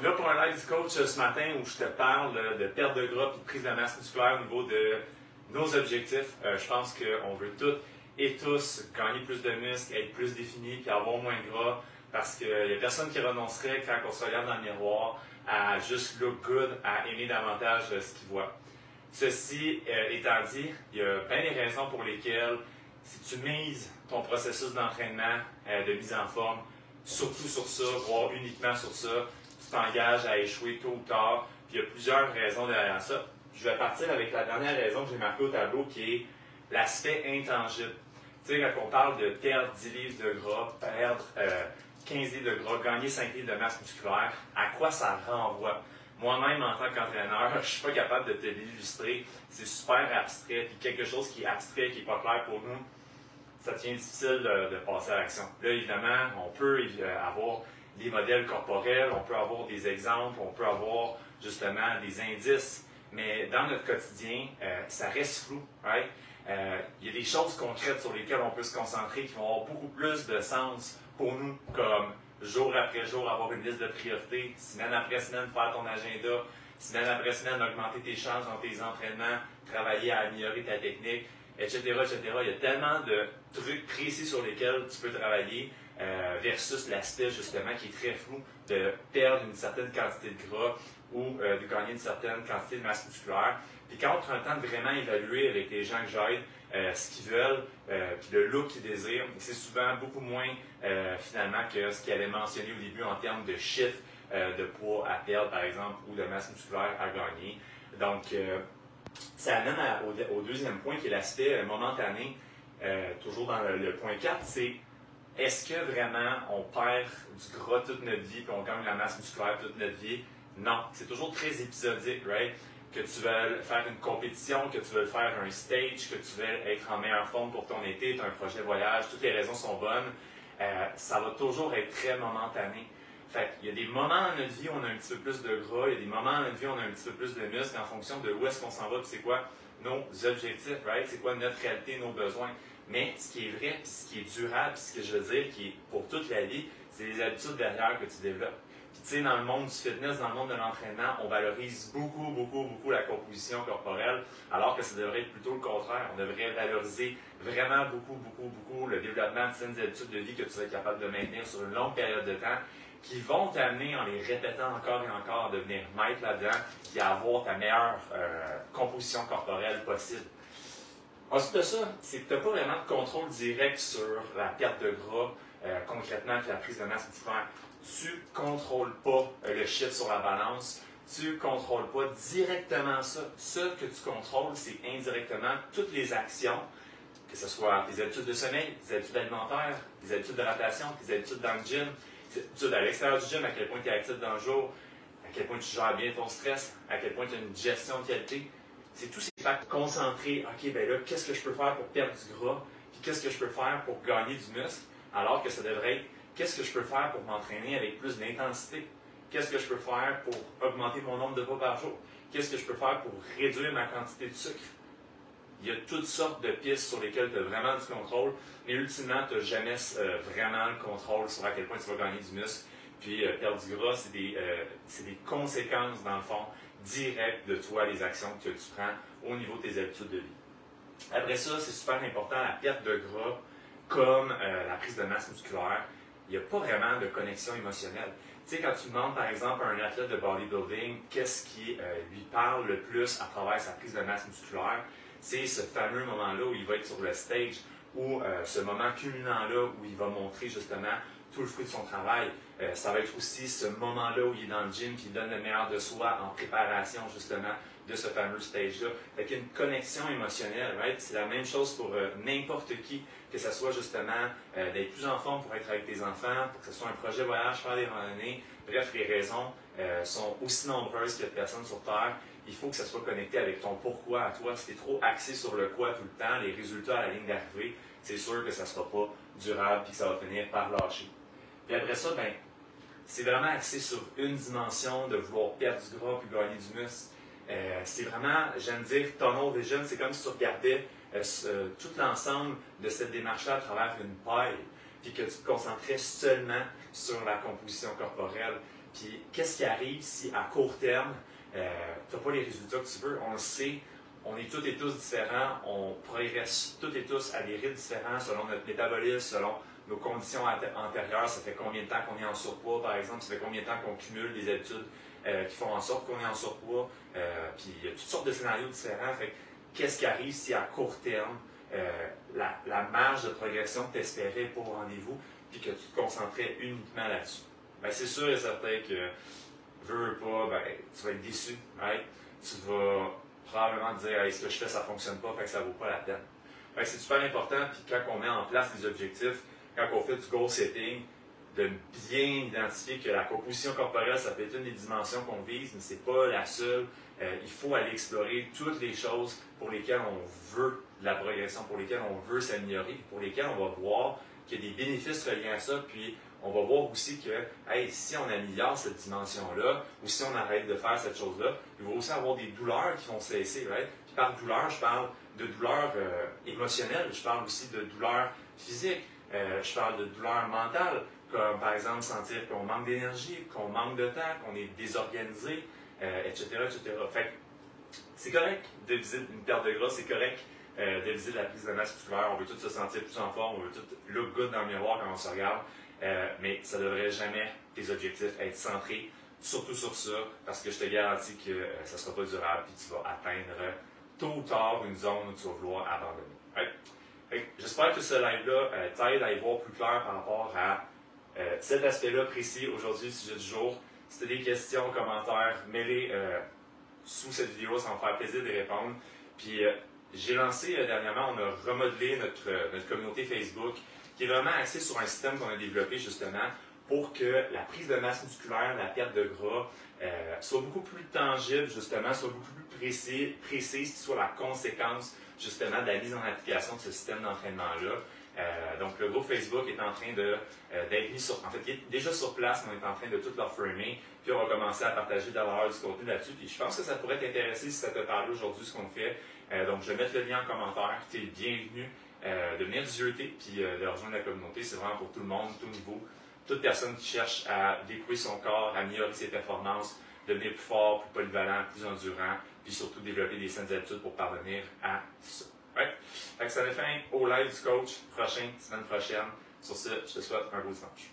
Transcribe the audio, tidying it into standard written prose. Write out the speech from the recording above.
On est là pour un live du coach ce matin où je te parle de perte de gras et de prise de masse musculaire au niveau de nos objectifs. Je pense qu'on veut toutes et tous gagner plus de muscles, être plus définis puis avoir moins de gras parce qu'il n'y a personne qui renoncerait quand on se regarde dans le miroir à juste look good, à aimer davantage ce qu'il voit. Ceci étant dit, il y a bien des raisons pour lesquelles si tu mises ton processus d'entraînement, de mise en forme, surtout sur ça, voire uniquement sur ça, tu t'engages à échouer tôt ou tard. Puis il y a plusieurs raisons derrière ça. Je vais partir avec la dernière raison que j'ai marquée au tableau qui est l'aspect intangible. Tu sais, quand on parle de perdre 10 livres de gras, perdre 15 livres de gras, gagner 5 livres de masse musculaire, à quoi ça renvoie? Moi-même, en tant qu'entraîneur, je ne suis pas capable de te l'illustrer. C'est super abstrait. Puis quelque chose qui est abstrait, qui n'est pas clair pour nous, ça devient difficile de passer à l'action. Là, évidemment, on peut avoir des modèles corporels, on peut avoir des exemples, on peut avoir justement des indices, mais dans notre quotidien, ça reste flou. Right? Il y a des choses concrètes sur lesquelles on peut se concentrer qui vont avoir beaucoup plus de sens pour nous, comme jour après jour avoir une liste de priorités, semaine après semaine faire ton agenda, semaine après semaine augmenter tes chances dans tes entraînements, travailler à améliorer ta technique, etc., etc. Il y a tellement de trucs précis sur lesquels tu peux travailler versus l'aspect justement qui est très flou de perdre une certaine quantité de gras ou de gagner une certaine quantité de masse musculaire. Puis quand on prend le temps de vraiment évaluer avec les gens que j'aide ce qu'ils veulent, puis le look qu'ils désirent, c'est souvent beaucoup moins finalement que ce qu'ils avaient mentionné au début en termes de chiffres de poids à perdre par exemple ou de masse musculaire à gagner. Donc ça amène au deuxième point qui est l'aspect momentané, toujours dans le point 4, c'est est-ce que vraiment on perd du gras toute notre vie puis on gagne la masse musculaire toute notre vie? Non, c'est toujours très épisodique, right? Que tu veux faire une compétition, que tu veux faire un stage, que tu veux être en meilleure forme pour ton été, tu as un projet voyage, toutes les raisons sont bonnes, ça va toujours être très momentané. Fait qu'il y a des moments dans notre vie où on a un petit peu plus de gras, il y a des moments dans notre vie où on a un petit peu plus de muscles en fonction de où est-ce qu'on s'en va, puis c'est quoi nos objectifs, right? C'est quoi notre réalité, nos besoins. Mais ce qui est vrai, puis ce qui est durable, puis ce que je veux dire, qui est pour toute la vie, c'est les habitudes derrière que tu développes. Puis tu sais, dans le monde du fitness, dans le monde de l'entraînement, on valorise beaucoup la composition corporelle, alors que ça devrait être plutôt le contraire. On devrait valoriser vraiment beaucoup le développement de saines habitudes de vie que tu vas être capable de maintenir sur une longue période de temps, qui vont t'amener, en les répétant encore et encore, à devenir maître là-dedans, et à avoir ta meilleure composition corporelle possible. Ensuite de ça, c'est que tu n'as pas vraiment de contrôle direct sur la perte de gras, concrètement avec la prise de masse musculaire. Tu ne contrôles pas le chiffre sur la balance, tu ne contrôles pas directement ça. Ce que tu contrôles, c'est indirectement toutes les actions, que ce soit tes habitudes de sommeil, tes habitudes alimentaires, tes habitudes de rotation, tes habitudes dans le gym, tes habitudes à l'extérieur du gym, à quel point tu es actif dans le jour, à quel point tu gères bien ton stress, à quel point tu as une gestion de qualité. C'est tous ces facteurs concentrés. OK, ben là, qu'est-ce que je peux faire pour perdre du gras? Puis qu'est-ce que je peux faire pour gagner du muscle? Alors que ça devrait être, qu'est-ce que je peux faire pour m'entraîner avec plus d'intensité? Qu'est-ce que je peux faire pour augmenter mon nombre de pas par jour? Qu'est-ce que je peux faire pour réduire ma quantité de sucre? Il y a toutes sortes de pistes sur lesquelles tu as vraiment du contrôle, mais ultimement, tu n'as jamais vraiment le contrôle sur à quel point tu vas gagner du muscle. Puis perdre du gras, c'est des conséquences, dans le fond, directes de toi, les actions que tu prends au niveau de tes habitudes de vie. Après ça, c'est super important, la perte de gras, comme la prise de masse musculaire, il n'y a pas vraiment de connexion émotionnelle. Tu sais, quand tu demandes, par exemple, à un athlète de bodybuilding qu'est-ce qui lui parle le plus à travers sa prise de masse musculaire, c'est ce fameux moment-là où il va être sur le stage, ou ce moment culminant-là où il va montrer justement tout le fruit de son travail. Ça va être aussi ce moment-là où il est dans le gym, puis il donne le meilleur de soi en préparation justement de ce fameux stage-là. Fait qu'il y a une connexion émotionnelle, right? C'est la même chose pour n'importe qui, que ce soit justement d'être plus en forme pour être avec tes enfants, pour que ce soit un projet voyage, faire des randonnées. Bref, les raisons sont aussi nombreuses qu'il y a de personnes sur Terre. Il faut que ça soit connecté avec ton pourquoi à toi. Si tu es trop axé sur le quoi tout le temps, les résultats à la ligne d'arrivée, c'est sûr que ça ne sera pas durable et que ça va finir par lâcher. Puis après ça, ben, c'est vraiment axé sur une dimension de vouloir perdre du gras puis gagner du muscle. C'est vraiment, j'aime dire, tunnel vision, c'est comme si tu regardais tout l'ensemble de cette démarche-là à travers une paille, puis que tu te concentrais seulement sur la composition corporelle. Puis, qu'est-ce qui arrive si à court terme, tu n'as pas les résultats que tu veux? On le sait, on est toutes et tous différents, on progresse toutes et tous à des rythmes différents selon notre métabolisme, selon nos conditions antérieures. Ça fait combien de temps qu'on est en surpoids, par exemple? Ça fait combien de temps qu'on cumule des habitudes qui font en sorte qu'on est en surpoids? Puis, il y a toutes sortes de scénarios différents. Fait qu'est-ce qui arrive si à court terme, la marge de progression que tu espérais pour le rendez-vous, puis que tu te concentrais uniquement là-dessus? Ben, c'est sûr et certain que, veux pas, ben, tu vas être déçu, right? Tu vas probablement te dire, hey, ce que je fais, ça ne fonctionne pas, fait que ça ne vaut pas la peine. Fait que c'est super important, puis quand on met en place des objectifs, quand on fait du goal setting, de bien identifier que la composition corporelle, ça peut être une des dimensions qu'on vise, mais ce n'est pas la seule. Il faut aller explorer toutes les choses pour lesquelles on veut de la progression, pour lesquelles on veut s'améliorer, pour lesquelles on va voir qu'il y a des bénéfices reliés à ça, puis on va voir aussi que hey, si on améliore cette dimension-là, ou si on arrête de faire cette chose-là, il va aussi avoir des douleurs qui vont cesser. Right? Puis par douleur, je parle de douleurs émotionnelles, je parle aussi de douleurs physiques, je parle de douleurs mentales, comme par exemple sentir qu'on manque d'énergie, qu'on manque de temps, qu'on est désorganisé, etc., etc. Fait que c'est correct de viser une perte de gras, c'est correct de viser de la prise de masse musculaire, on veut tous se sentir plus en forme, on veut tous look good dans le miroir quand on se regarde, mais ça ne devrait jamais, tes objectifs, être centrés surtout sur ça, parce que je te garantis que ça ne sera pas durable, puis tu vas atteindre tôt ou tard une zone où tu vas vouloir abandonner. Right? J'espère que ce live-là t'aide à y voir plus clair par rapport à cet aspect-là précis aujourd'hui, le sujet du jour. Si tu as des questions, commentaires, mets-les sous cette vidéo, ça va me faire plaisir de répondre. Puis j'ai lancé dernièrement, on a remodelé notre communauté Facebook, qui est vraiment axée sur un système qu'on a développé justement pour que la prise de masse musculaire, la perte de gras, soit beaucoup plus tangible justement, soit beaucoup plus précise, qui soit la conséquence justement de la mise en application de ce système d'entraînement-là. Donc, le groupe Facebook est en train d'être mis sur... En fait, il est déjà sur place, mais on est en train de tout leur framer. Puis, on va commencer à partager davantage du contenu là-dessus. Puis, je pense que ça pourrait t'intéresser si ça te parle aujourd'hui, ce qu'on fait. Donc, je vais mettre le lien en commentaire. Tu es bienvenu de venir visiter puis de rejoindre la communauté. C'est vraiment pour tout le monde, tout niveau. Toute personne qui cherche à découvrir son corps, à améliorer ses performances, devenir plus fort, plus polyvalent, plus endurant, puis surtout développer des saines habitudes pour parvenir à ça. Right? Fait que ça met fin au live du coach, semaine prochaine. Sur ce, je te souhaite un beau dimanche.